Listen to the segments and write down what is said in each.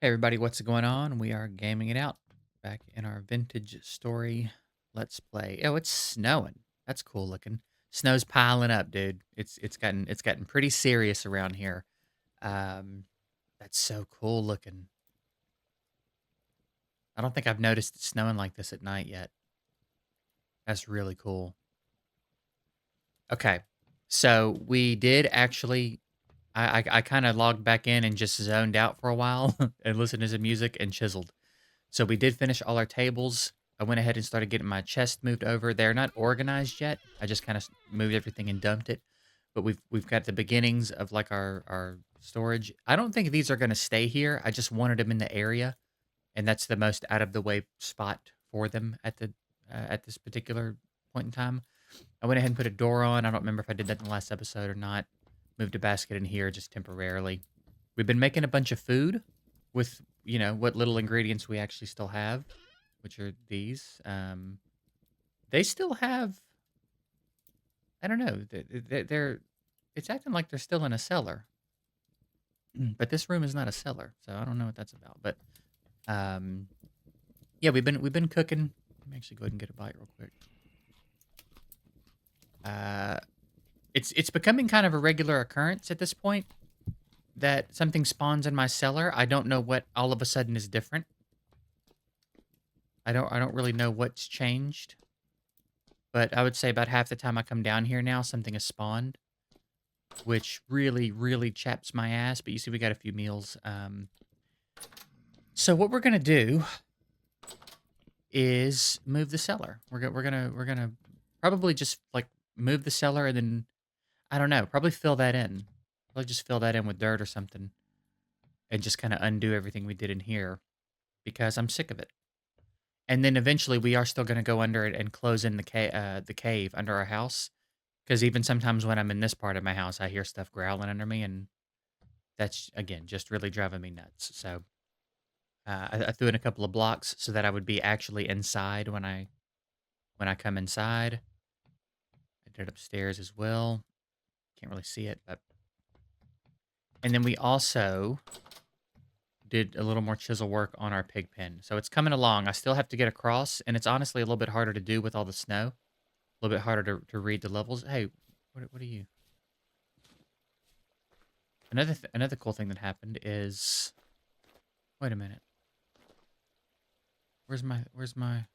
Hey everybody, what's going on? We are gaming it out back in our vintage story. Let's play. Oh, it's snowing. That's cool looking. Snow's piling up, dude. It's gotten pretty serious around here. Um, that's so cool looking. I don't think I've noticed it snowing like this at night yet. That's really cool. Okay, so we did actually. I kind of logged back in and just zoned out for a while and listened to some music and chiseled. So we did finish all our tables. I went ahead and started getting my chest moved over. They're not organized yet. I just kind of moved everything and dumped it. But we've got the beginnings of like our storage. I don't think these are going to stay here. I just wanted them in the area, and that's the most out of the way spot for them at this particular point in time. I went ahead and put a door on. I don't remember if I did that in the last episode or not. Moved a basket in here just temporarily. We've been making a bunch of food with, what little ingredients we actually still have, which are these. They still have, I don't know, it's acting like they're still in a cellar, but this room is not a cellar, so I don't know what that's about. But um, yeah, we've been cooking. Let me actually go ahead and get a bite real quick. Uh, it's becoming kind of a regular occurrence at this point that something spawns in my cellar. I don't know what all of a sudden is different. I don't really know what's changed, but I would say about half the time I come down here now, something has spawned, which really, really chaps my ass. But you see, we got a few meals. So what we're gonna do is move the cellar. We're gonna probably just like move the cellar and then I don't know, probably fill that in. Probably just fill that in with dirt or something and just kind of undo everything we did in here because I'm sick of it. And then eventually we are still gonna go under it and close in the cave under our house. Because even sometimes when I'm in this part of my house, I hear stuff growling under me, and that's again just really driving me nuts. So I threw in a couple of blocks so that I would be actually inside when I come inside. I did it upstairs as well. Can't really see it, but and then we also did a little more chisel work on our pig pen. So it's coming along. I still have to get across, and it's honestly a little bit harder to do with all the snow. A little bit harder to read the levels. Hey, what are you? Another cool thing that happened is wait a minute. Where's my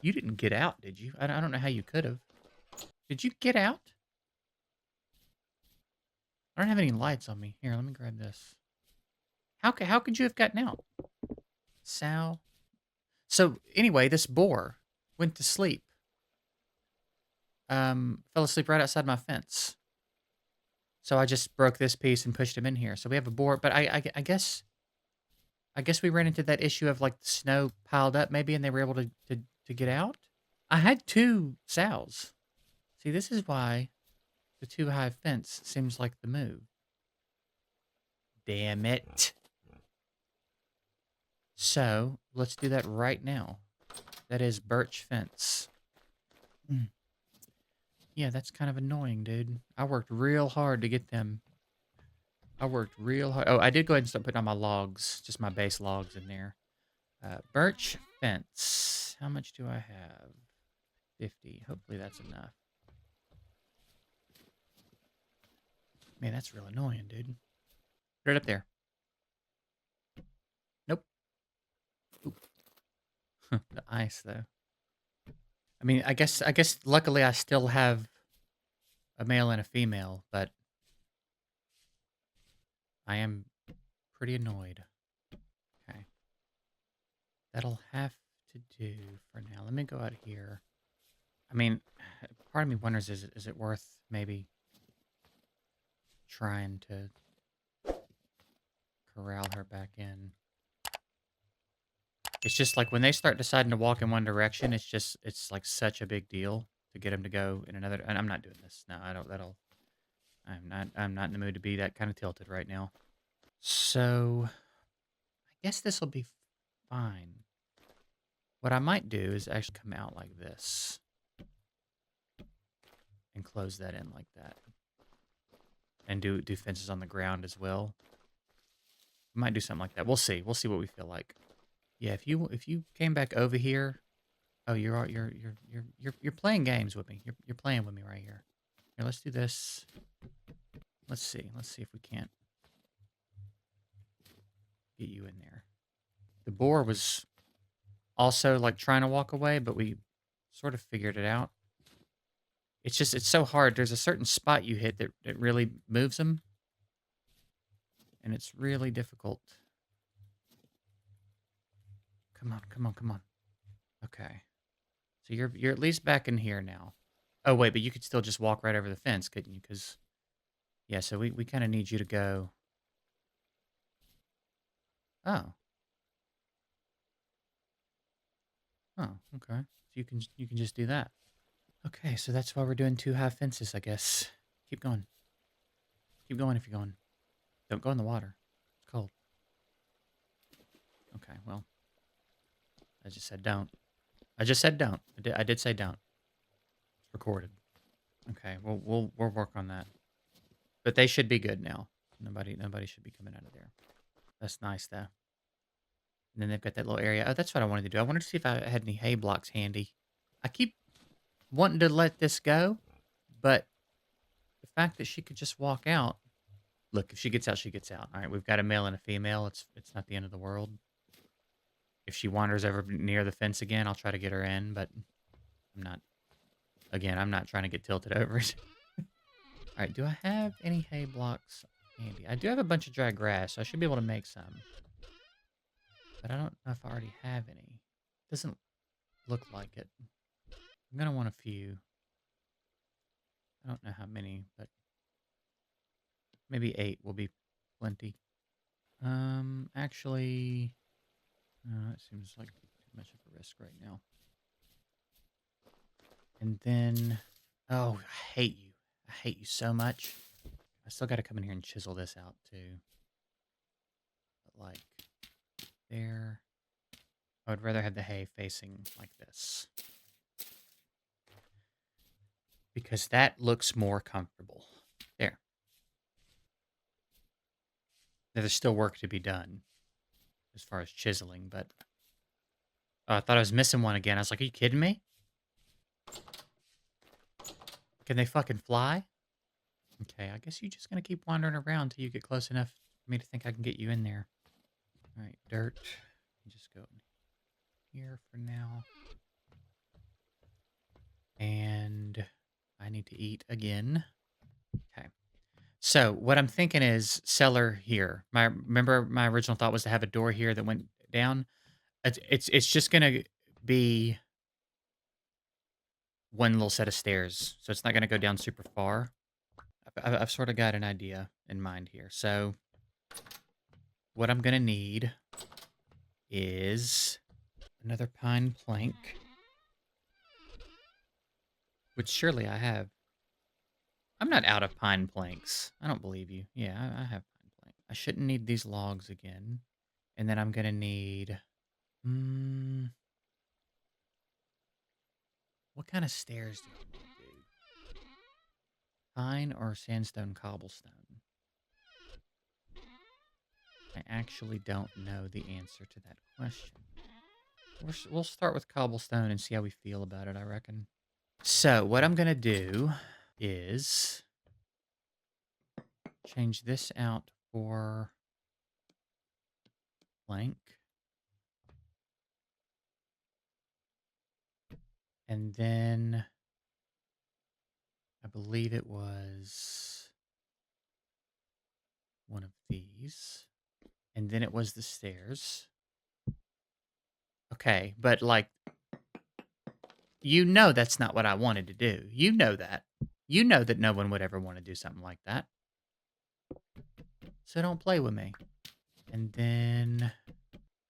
You didn't get out, did you? I don't know how you could have. Did you get out? I don't have any lights on me. Here, let me grab this. How could you have gotten out? Sal. So anyway, this boar went to sleep. Fell asleep right outside my fence. So I just broke this piece and pushed him in here. So we have a boar, but I guess we ran into that issue of like the snow piled up maybe and they were able to get out. I had two sows. See, this is why the too high fence seems like the move. Damn it. So let's do that right now. That is birch fence. Mm. Yeah, that's kind of annoying, dude. I worked real hard to get them. I worked real hard. Oh, I did go ahead and start putting on my logs, just my base logs in there. Birch fence. How much do I have? 50. Hopefully that's enough. Man, that's real annoying, dude. Put it up there. Nope. Oop. The ice, though. I mean, I guess luckily I still have a male and a female, but I am pretty annoyed. Okay. That'll have to do for now. Let me go out here. I mean, part of me wonders is it worth maybe trying to corral her back in? It's just like when they start deciding to walk in one direction, it's like such a big deal to get them to go in another. And I'm not doing this. No, I don't. I'm not in the mood to be that kind of tilted right now. So I guess this will be fine. What I might do is actually come out like this and close that in like that, and do fences on the ground as well. We might do something like that. We'll see. We'll see what we feel like. Yeah, if you came back over here, oh, you're playing games with me. You're playing with me right here. Here, let's do this. Let's see. Let's see if we can't get you in there. The boar was also like trying to walk away, but we sort of figured it out. It's just it's so hard. There's a certain spot you hit that really moves them, and it's really difficult. Come on, come on, come on. Okay. So you're at least back in here now. Oh wait, but you could still just walk right over the fence, couldn't you? Because yeah, so we kind of need you to go. Oh, oh, okay. So you can just do that. Okay, so that's why we're doing two half fences, I guess. Keep going. Keep going if you're going. Don't go in the water. It's cold. Okay, well, I just said don't. I just said don't. I did say don't. It's recorded. Okay, we'll work on that. But they should be good now. Nobody should be coming out of there. That's nice though. And then they've got that little area. Oh, that's what I wanted to do. I wanted to see if I had any hay blocks handy. I keep wanting to let this go, but the fact that she could just walk out. Look, if she gets out, she gets out. All right, we've got a male and a female. It's not the end of the world. If she wanders over near the fence again, I'll try to get her in, but I'm not. Again, I'm not trying to get tilted over it. All right, do I have any hay blocks handy? I do have a bunch of dry grass, so I should be able to make some. But I don't know if I already have any. Doesn't look like it. I'm going to want a few. I don't know how many, but maybe 8 will be plenty. Actually, it seems like too much of a risk right now. And then, oh, I hate you. I hate you so much. I still got to come in here and chisel this out too. But like there, I would rather have the hay facing like this because that looks more comfortable. There. Now, there's still work to be done as far as chiseling, but I thought I was missing one again. I was like, are you kidding me? Can they fucking fly? Okay, I guess you're just going to keep wandering around till you get close enough for me to think I can get you in there. All right, dirt. Just go in here for now. And I need to eat again. Okay. So what I'm thinking is cellar here. Remember my original thought was to have a door here that went down. It's just gonna be one little set of stairs, so it's not gonna go down super far. I've sort of got an idea in mind here. So what I'm gonna need is another pine plank, which surely I have. I'm not out of pine planks. I don't believe you. Yeah, I have pine plank. I shouldn't need these logs again. And then I'm gonna need. Mm, what kind of stairs do I want to do? Pine or sandstone cobblestone? I actually don't know the answer to that question. We'll start with cobblestone and see how we feel about it, I reckon. So, what I'm going to do is change this out for blank. And then I believe it was one of these. And then it was the stairs. Okay, but like, you know that's not what I wanted to do. You know that. You know that no one would ever want to do something like that. So don't play with me. And then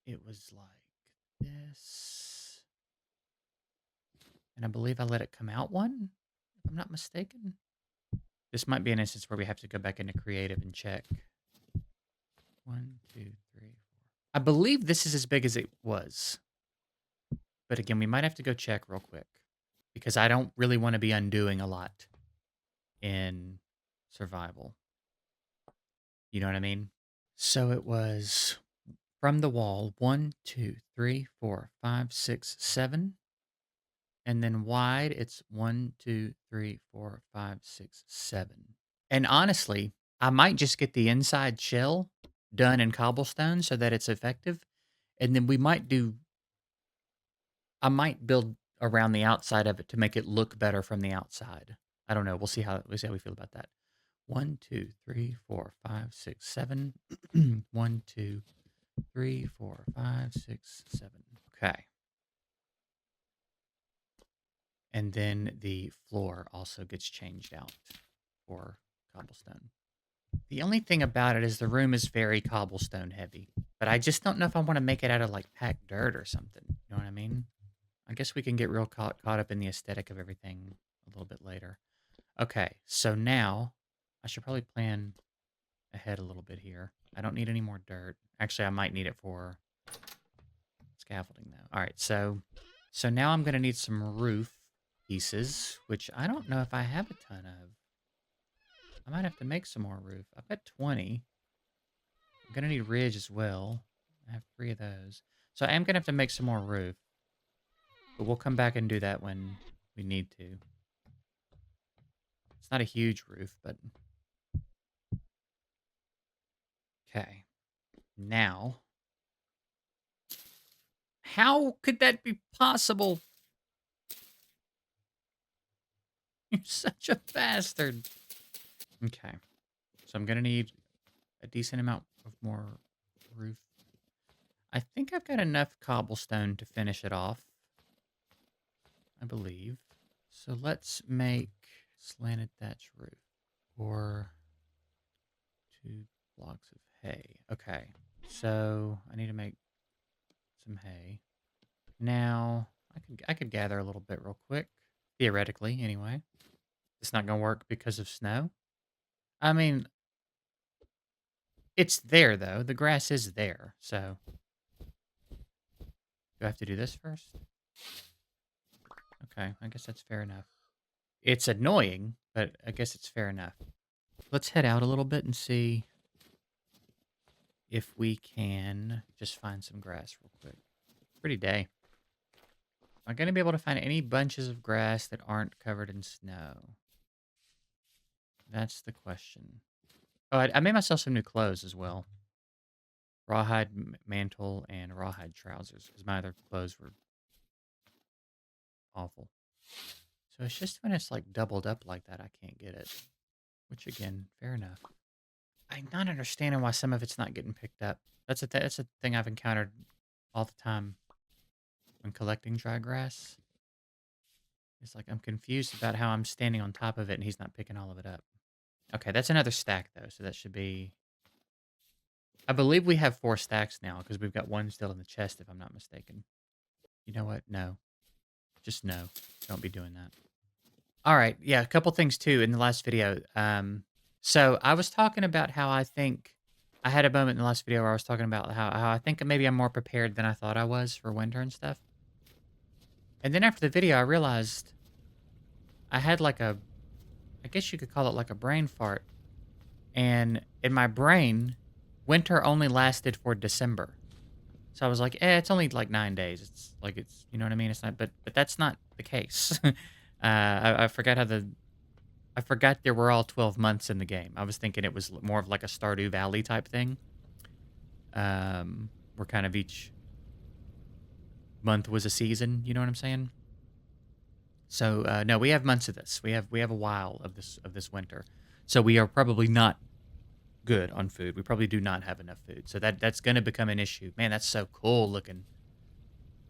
it was like this. And I believe I let it come out one, if I'm not mistaken. This might be an instance where we have to go back into creative and check. 1, 2, 3, 4. I believe this is as big as it was. But again, we might have to go check real quick because I don't really want to be undoing a lot in survival. You know what I mean? So it was from the wall 1, 2, 3, 4, 5, 6, 7. And then wide, it's 1, 2, 3, 4, 5, 6, 7. And honestly, I might just get the inside shell done in cobblestone so that it's effective. And then I might build around the outside of it to make it look better from the outside. I don't know. We'll see how we feel about that. 1, 2, 3, 4, 5, 6, 7. 1, 2, 3, 4, 5, 6, 7. Okay. And then the floor also gets changed out for cobblestone. The only thing about it is the room is very cobblestone heavy, but I just don't know if I want to make it out of like packed dirt or something. You know what I mean? I guess we can get real caught up in the aesthetic of everything a little bit later. Okay, so now I should probably plan ahead a little bit here. I don't need any more dirt. Actually, I might need it for scaffolding though. All right, so now I'm gonna need some roof pieces, which I don't know if I have a ton of. I might have to make some more roof. I've got 20. I'm gonna need ridge as well. I have 3 of those. So I am gonna have to make some more roof. But we'll come back and do that when we need to. It's not a huge roof, but okay. Now, how could that be possible? You're such a bastard. Okay. So I'm gonna need a decent amount of more roof. I think I've got enough cobblestone to finish it off. I believe. So let's make slanted thatch roof. Or 2 blocks of hay. Okay. So I need to make some hay. Now I could gather a little bit real quick. Theoretically, anyway. It's not gonna work because of snow. I mean, it's there though. The grass is there. So do I have to do this first? Okay, I guess that's fair enough. It's annoying, but I guess it's fair enough. Let's head out a little bit and see if we can just find some grass real quick. Pretty day. Am I going to be able to find any bunches of grass that aren't covered in snow? That's the question. Oh, I made myself some new clothes as well. Rawhide mantle and rawhide trousers because my other clothes were awful. So it's just when it's like doubled up like that, I can't get it. Which again, fair enough. I'm not understanding why some of it's not getting picked up. That's a thing I've encountered all the time when collecting dry grass. It's like I'm confused about how I'm standing on top of it and he's not picking all of it up. Okay, that's another stack though, so that should be. I believe we have 4 stacks now because we've got 1 still in the chest, if I'm not mistaken. You know what? No, just no. Don't be doing that. All right, yeah, a couple things too in the last video. So I was talking about how I think I had a moment in the last video where I was talking about how I think maybe I'm more prepared than I thought I was for winter and stuff. And then after the video, I realized I had like I guess you could call it like a brain fart. And in my brain, winter only lasted for December. So I was like, it's only like 9 days. It's like you know what I mean? It's not, but that's not the case. I forgot I forgot there were all 12 months in the game. I was thinking it was more of like a Stardew Valley type thing. Where kind of each month was a season. You know what I'm saying? So no, we have months of this. We have a while of this winter. So we are probably not good on food. We probably do not have enough food. So that's going to become an issue. Man, that's so cool looking.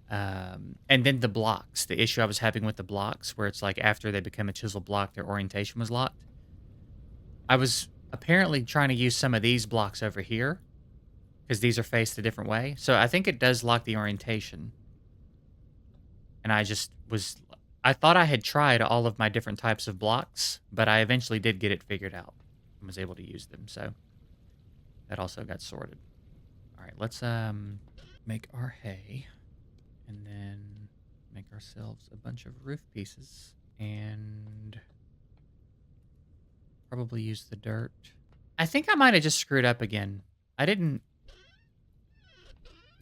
And then the blocks. The issue I was having with the blocks, where it's like after they become a chisel block, their orientation was locked. I was apparently trying to use some of these blocks over here because these are faced a different way. So I think it does lock the orientation. And I thought I had tried all of my different types of blocks, but I eventually did get it figured out and was able to use them. So that also got sorted. All right, let's make our hay and then make ourselves a bunch of roof pieces and probably use the dirt. I think I might have just screwed up again I didn't...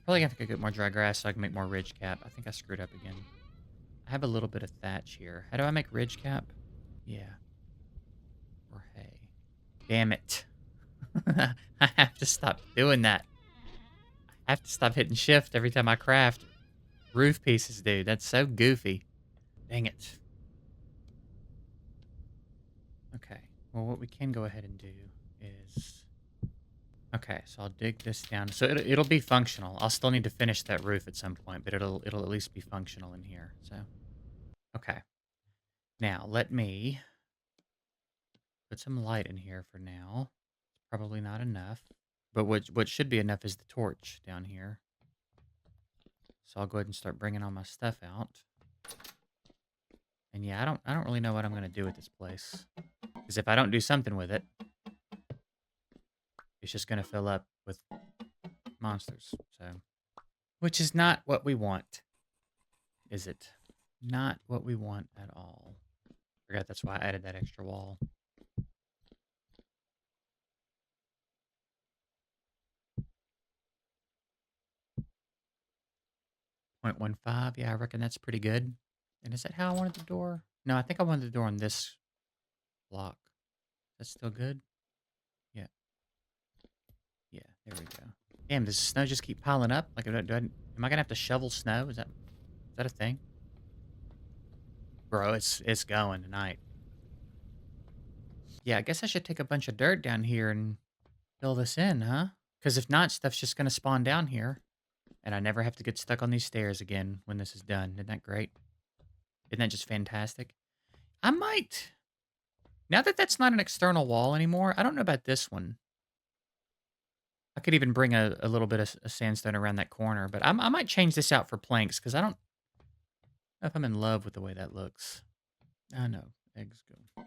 Probably have to get more dry grass so I can make more ridge cap. I think I screwed up again. I have a little bit of thatch here. How do I make ridge cap? Yeah. Or hay. Damn it. I have to stop doing that. I have to stop hitting shift every time I craft roof pieces, dude. That's so goofy. Dang it. Okay. Well, what we can go ahead and do is... Okay, so I'll dig this down. So it'll be functional. I'll still need to finish that roof at some point, but it'll at least be functional in here. So, okay. Now, let me put some light in here for now. Probably not enough. But what should be enough is the torch down here. So I'll go ahead and start bringing all my stuff out. And yeah, I don't really know what I'm going to do with this place. Because if I don't do something with it, it's just going to fill up with monsters. So, which is not what we want, is it? Not what we want at all. Forgot that's why I added that extra wall. 0.15. Yeah, I reckon that's pretty good. And is that how I wanted the door? No, I think I wanted the door on this block. That's still good? Yeah. Yeah, there we go. Damn, does the snow just keep piling up? Like, am I going to have to shovel snow? Is that a thing? Bro, it's going tonight. Yeah, I guess I should take a bunch of dirt down here and fill this in, huh? Because if not, stuff's just going to spawn down here. And I never have to get stuck on these stairs again when this is done. Isn't that great? Isn't that just fantastic? I might. Now that that's not an external wall anymore, I don't know about this one. I could even bring a little bit of sandstone around that corner, but I might change this out for planks because I don't know if I'm in love with the way that looks. Oh, no. Eggs go.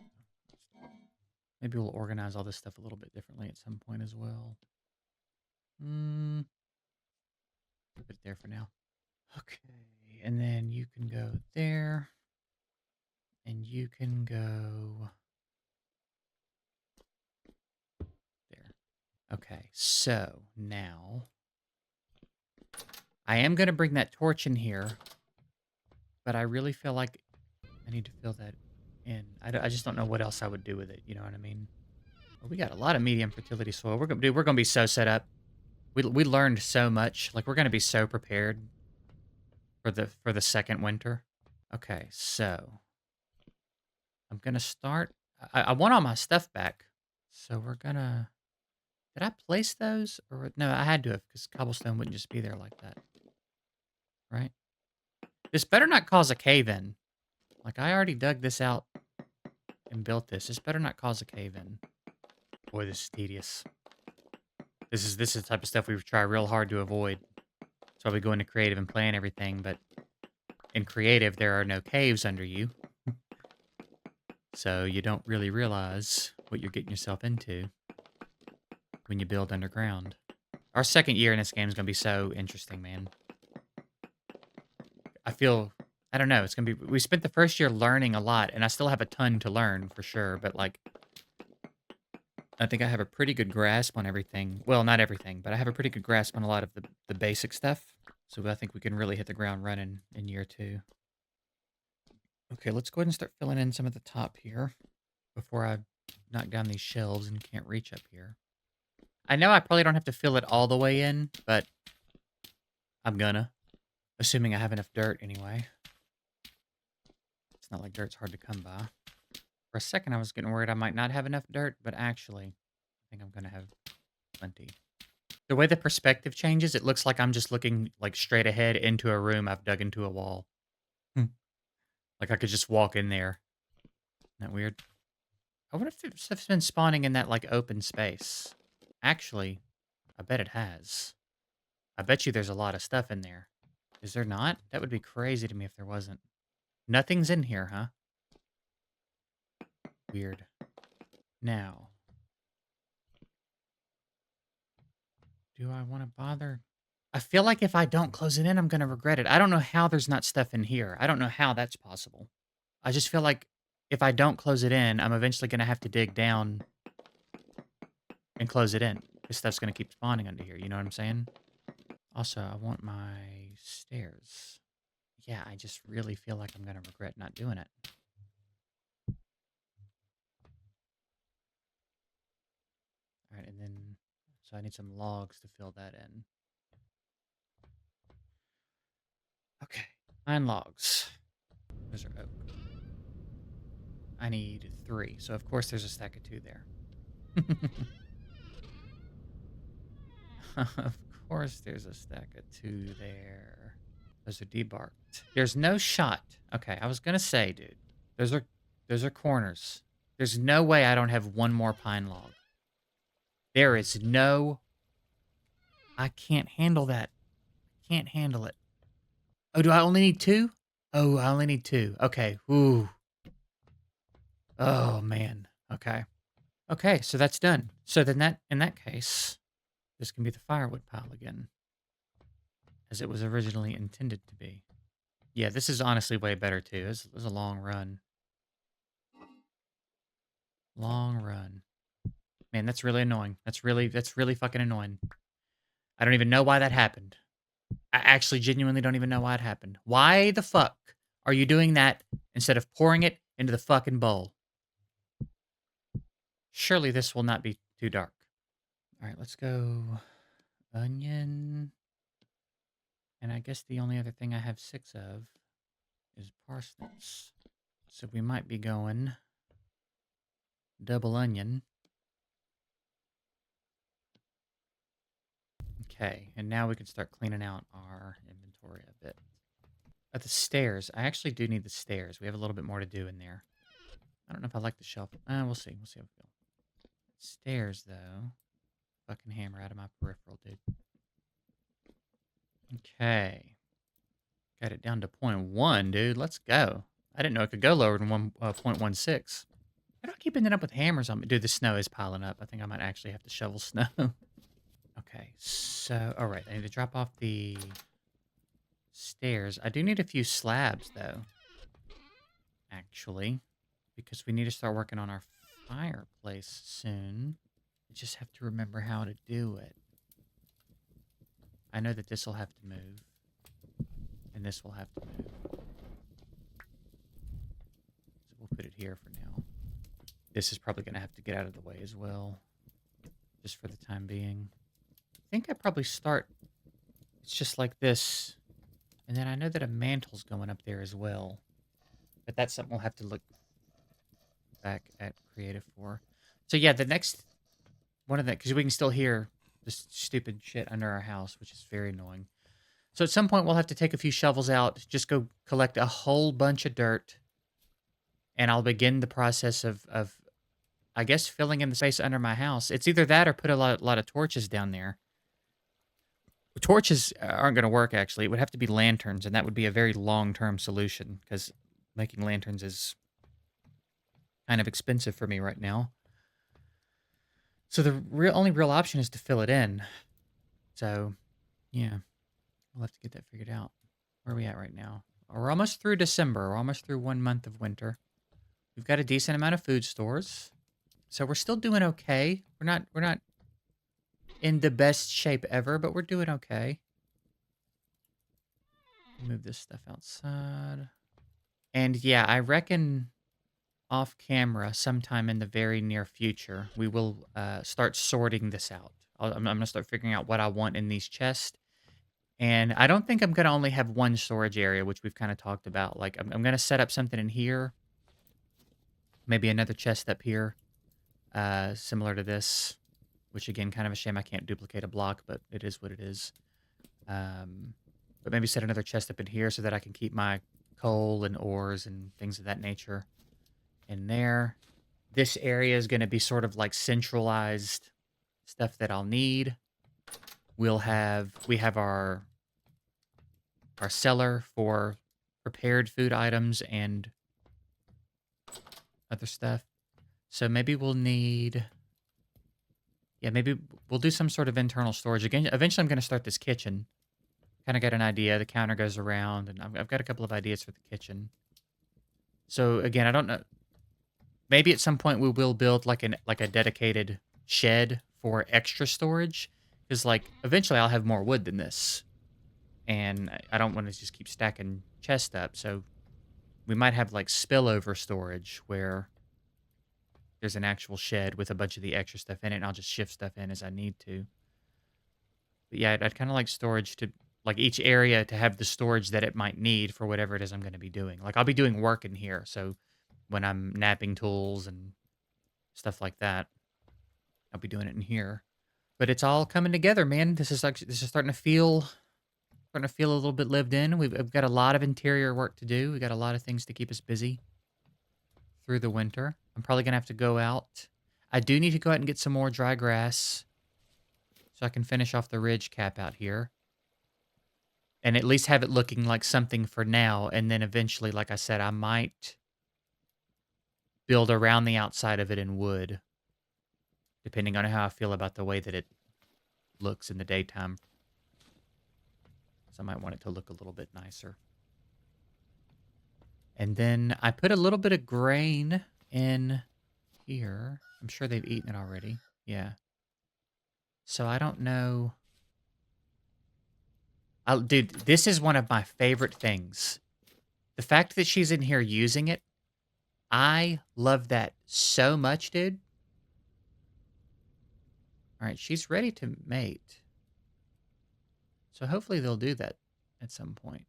Maybe we'll organize all this stuff a little bit differently at some point as well. Put it there for now. Okay. And then you can go there. And you can go there. Okay. So now I am going to bring that torch in here, but I really feel like I need to fill that in. I just don't know what else I would do with it. You know what I mean? Well, we got a lot of medium fertility soil. We're gonna be so set up. We learned so much. Like we're gonna be so prepared for the second winter. Okay, so I'm gonna start. I want all my stuff back, so we're gonna. Did I place those or no? I had to have because cobblestone wouldn't just be there like that, right? This better not cause a cave in. Like I already dug this out and built this. This better not cause a cave in. Boy, this is tedious. This is the type of stuff we try real hard to avoid. That's why we go into creative and plan everything, but in creative there are no caves under you. So you don't really realize what you're getting yourself into when you build underground. Our second year in this game is going to be so interesting, man. I don't know, it's going to be, we spent the first year learning a lot, and I still have a ton to learn for sure, but like, I think I have a pretty good grasp on everything. Well, not everything, but I have a pretty good grasp on a lot of the basic stuff. So I think we can really hit the ground running in year 2. Okay, let's go ahead and start filling in some of the top here before I knock down these shelves and can't reach up here. I know I probably don't have to fill it all the way in, but I'm gonna. Assuming I have enough dirt anyway. It's not like dirt's hard to come by. For a second, I was getting worried I might not have enough dirt, but actually, I think I'm gonna have plenty. The way the perspective changes, it looks like I'm just looking like straight ahead into a room I've dug into a wall. Like I could just walk in there. Isn't that weird? I wonder if stuff's been spawning in that like open space. Actually, I bet it has. I bet you there's a lot of stuff in there. Is there not? That would be crazy to me if there wasn't. Nothing's in here, huh? Weird. Now, do I want to bother? I feel like if I don't close it in, I'm going to regret it. I don't know how there's not stuff in here. I don't know how that's possible. I just feel like if I don't close it in, I'm eventually going to have to dig down and close it in. this stuff's going to keep spawning under here. You know what I'm saying? Also, I want my stairs. Yeah, I just really feel like I'm going to regret not doing it. All right, and then, so I need some logs to fill that in. Okay, 9 logs. Those are oak. I need 3, so of course there's a stack of 2 there. Of course there's a stack of 2 there. Those are debarked. There's no shot. Okay, I was gonna say, dude. Those are corners. There's no way I don't have one more pine log. There is no... I can't handle that. Can't handle it. Oh, do I only need 2? Oh, I only need 2. Okay. Ooh. Oh, man. Okay. Okay, so that's done. So then in that case, this can be the firewood pile again, as it was originally intended to be. Yeah, this is honestly way better too. This was a long run. Long run. Man, that's really annoying. That's really fucking annoying. I don't even know why that happened. I actually genuinely don't even know why it happened. Why the fuck are you doing that instead of pouring it into the fucking bowl? Surely this will not be too dark. All right, let's go onion. And I guess the only other thing I have 6 of is parsnips. So we might be going double onion. Okay, and now we can start cleaning out our inventory a bit. At the stairs, I actually do need the stairs. We have a little bit more to do in there. I don't know if I like the shelf. We'll see. We'll see how we go. Stairs, though. Fucking hammer out of my peripheral, dude. Okay. Got it down to 0.1, dude. Let's go. I didn't know it could go lower than 0.16. I don't keep ending up with hammers on me. Dude, the snow is piling up. I think I might actually have to shovel snow. Okay, so, all right. I need to drop off the stairs. I do need a few slabs, though. Actually. Because we need to start working on our fireplace soon. I just have to remember how to do it. I know that this will have to move. And this will have to move. So we'll put it here for now. This is probably going to have to get out of the way as well. Just for the time being. I think I probably start... It's just like this. And then I know that a mantle's going up there as well. But that's something we'll have to look back at creative for. So yeah, the next one of that, because we can still hear this stupid shit under our house, which is very annoying. So at some point we'll have to take a few shovels out, just go collect a whole bunch of dirt, and I'll begin the process of I guess filling in the space under my house. It's either that or put a lot of torches down there. Torches aren't going to work, actually. It would have to be lanterns, and that would be a very long-term solution, because making lanterns is kind of expensive for me right now. So the only real option is to fill it in. So, yeah. We'll have to get that figured out. Where are we at right now? We're almost through December. We're almost through 1 month of winter. We've got a decent amount of food stores. So we're still doing okay. We're not in the best shape ever, but we're doing okay. Move this stuff outside. And yeah, I reckon off camera sometime in the very near future, we will start sorting this out. I'm going to start figuring out what I want in these chests. And I don't think I'm going to only have one storage area, which we've kind of talked about. Like, I'm going to set up something in here. Maybe another chest up here, similar to this. Which, again, kind of a shame I can't duplicate a block, but it is what it is. But maybe set another chest up in here so that I can keep my coal and ores and things of that nature in there. This area is going to be sort of like centralized stuff that I'll need. We have our cellar for prepared food items and other stuff. So maybe we'll need... Yeah, maybe we'll do some sort of internal storage. Again, eventually I'm going to start this kitchen. Kind of got an idea. The counter goes around, and I've got a couple of ideas for the kitchen. So again, I don't know. Maybe at some point we will build like a dedicated shed for extra storage. Because, like, eventually I'll have more wood than this. And I don't want to just keep stacking chests up. So we might have, like, spillover storage where there's an actual shed with a bunch of the extra stuff in it, and I'll just shift stuff in as I need to. But yeah, I'd kind of like storage to, like, each area to have the storage that it might need for whatever it is I'm going to be doing. Like, I'll be doing work in here. So when I'm napping tools and stuff like that, I'll be doing it in here. But it's all coming together, man. This is starting to feel a little bit lived in. We've got a lot of interior work to do. We got a lot of things to keep us busy through the winter. I'm probably gonna have to go out. I do need to go out and get some more dry grass so I can finish off the ridge cap out here and at least have it looking like something for now. And then eventually, like I said, I might build around the outside of it in wood, depending on how I feel about the way that it looks in the daytime. So I might want it to look a little bit nicer. And then I put a little bit of grain in here. I'm sure they've eaten it already. Yeah. So I don't know. Dude, this is one of my favorite things. The fact that she's in here using it, I love that so much, dude. All right, she's ready to mate. So hopefully they'll do that at some point.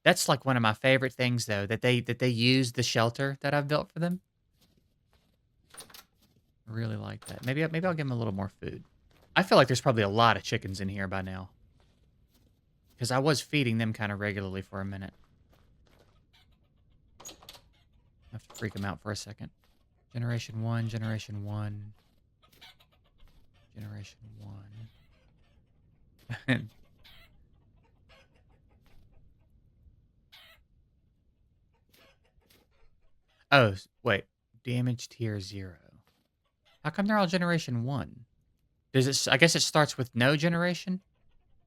That's like one of my favorite things, though, that they use the shelter that I've built for them. I really like that. Maybe I'll give them a little more food. I feel like there's probably a lot of chickens in here by now. Because I was feeding them kind of regularly for a minute. I have to freak them out for a second. Generation 1, Generation 1. Generation 1. Oh, wait. Damage tier 0. How come they're all Generation 1? Does it? I guess it starts with no generation?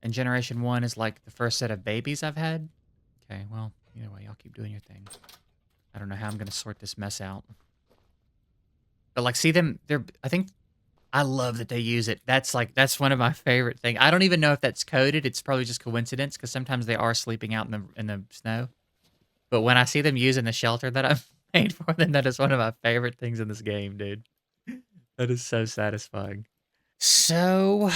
And Generation 1 is like the first set of babies I've had? Okay, well, either way, y'all keep doing your thing. I don't know how I'm going to sort this mess out. But, like, see them, I think, I love that they use it. That's one of my favorite things. I don't even know if that's coded. It's probably just coincidence, because sometimes they are sleeping out in the snow. But when I see them using the shelter that I've made for them, that is one of my favorite things in this game, dude. That is so satisfying. So,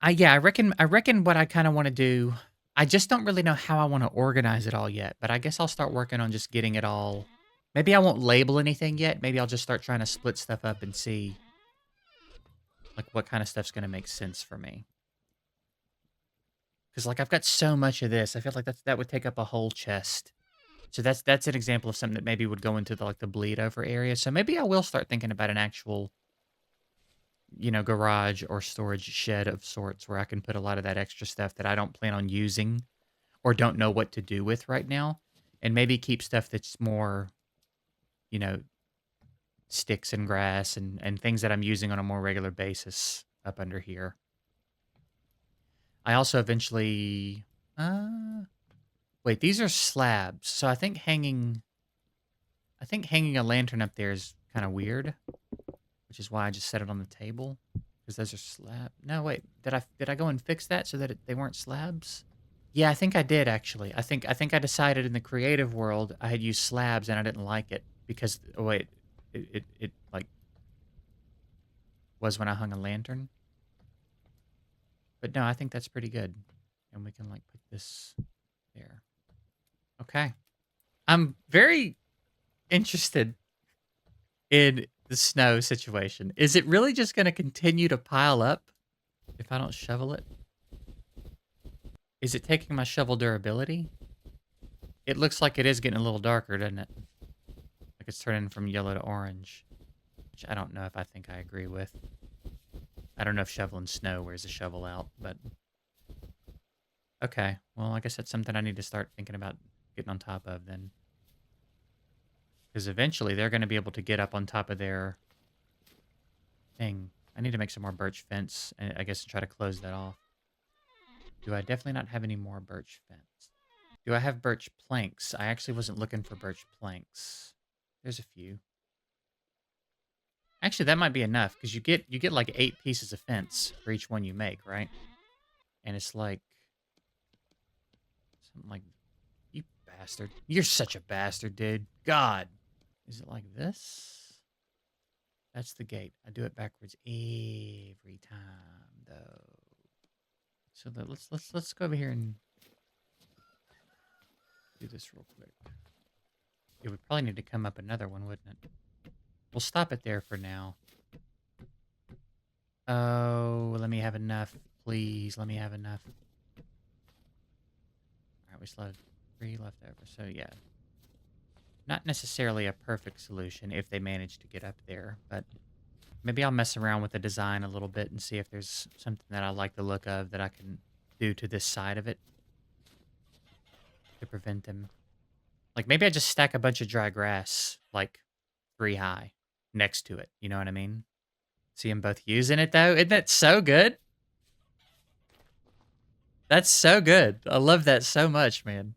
I reckon what I kind of want to do, I just don't really know how I want to organize it all yet, but I guess I'll start working on just getting it all. Maybe I won't label anything yet. Maybe I'll just start trying to split stuff up and see, like, what kind of stuff's going to make sense for me. Because, like, I've got so much of this. I feel like that would take up a whole chest. So that's an example of something that maybe would go into the bleed over area. So maybe I will start thinking about an actual, garage or storage shed of sorts where I can put a lot of that extra stuff that I don't plan on using or don't know what to do with right now, and maybe keep stuff that's more, you know, sticks and grass and things that I'm using on a more regular basis up under here. I also eventually, wait, these are slabs. So I think hanging a lantern up there is kind of weird, which is why I just set it on the table, because those are slab. No, wait, did I go and fix that so that they weren't slabs? Yeah, I think I did actually. I think I decided in the creative world I had used slabs and I didn't like it because, oh wait, it like was when I hung a lantern. But no, I think that's pretty good. And we can put this there. Okay. I'm very interested in the snow situation. Is it really just going to continue to pile up if I don't shovel it? Is it taking my shovel durability? It looks like it is getting a little darker, doesn't it? Like it's turning from yellow to orange, which I don't know if I think I agree with. I don't know if shoveling snow wears a shovel out, but okay. Well, I guess that's something I need to start thinking about getting on top of then. Because eventually they're going to be able to get up on top of their thing. I need to make some more birch fence, and I guess try to close that off. Do I definitely not have any more birch fence? Do I have birch planks? I actually wasn't looking for birch planks. There's a few. Actually, that might be enough because you get like 8 pieces of fence for each one you make, right? And it's like something like you bastard. You're such a bastard, dude. God. Is it like this? That's the gate. I do it backwards every time though. So let's go over here and do this real quick. It would probably need to come up another one, wouldn't it? We'll stop it there for now. Oh, let me have enough. Please, let me have enough. All right, we still have 3 left over. So yeah, not necessarily a perfect solution if they manage to get up there, but maybe I'll mess around with the design a little bit and see if there's something that I like the look of that I can do to this side of it to prevent them. Like maybe I just stack a bunch of dry grass, like 3 high, next to it. You know what I mean? See them both using it though. Isn't that so good? That's so good. I love that so much, man.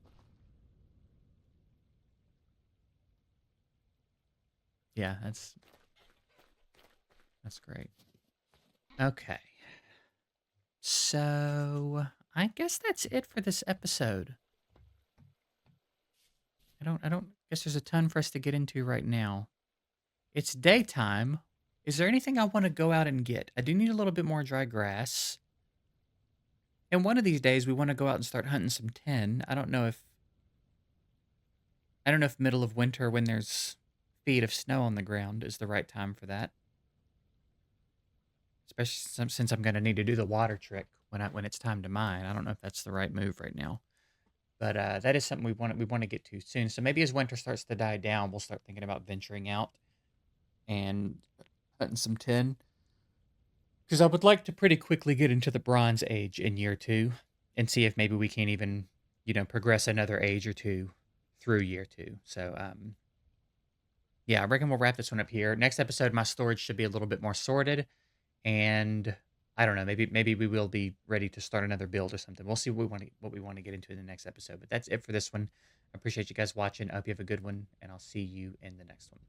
Yeah, that's great. Okay. So, I guess that's it for this episode. I don't guess there's a ton for us to get into right now. It's daytime. Is there anything I want to go out and get? I do need a little bit more dry grass. And one of these days we want to go out and start hunting some tin. I don't know if middle of winter when there's feet of snow on the ground is the right time for that. Especially since I'm going to need to do the water trick when it's time to mine. I don't know if that's the right move right now. But that is something we want to get to soon. So maybe as winter starts to die down, we'll start thinking about venturing out and hunting some tin. Because I would like to pretty quickly get into the Bronze Age in year 2 and see if maybe we can't even, progress another age or two through year 2. So, yeah, I reckon we'll wrap this one up here. Next episode, my storage should be a little bit more sorted, and I don't know, maybe we will be ready to start another build or something. We'll see what we want to get into in the next episode. But that's it for this one. I appreciate you guys watching. I hope you have a good one, and I'll see you in the next one.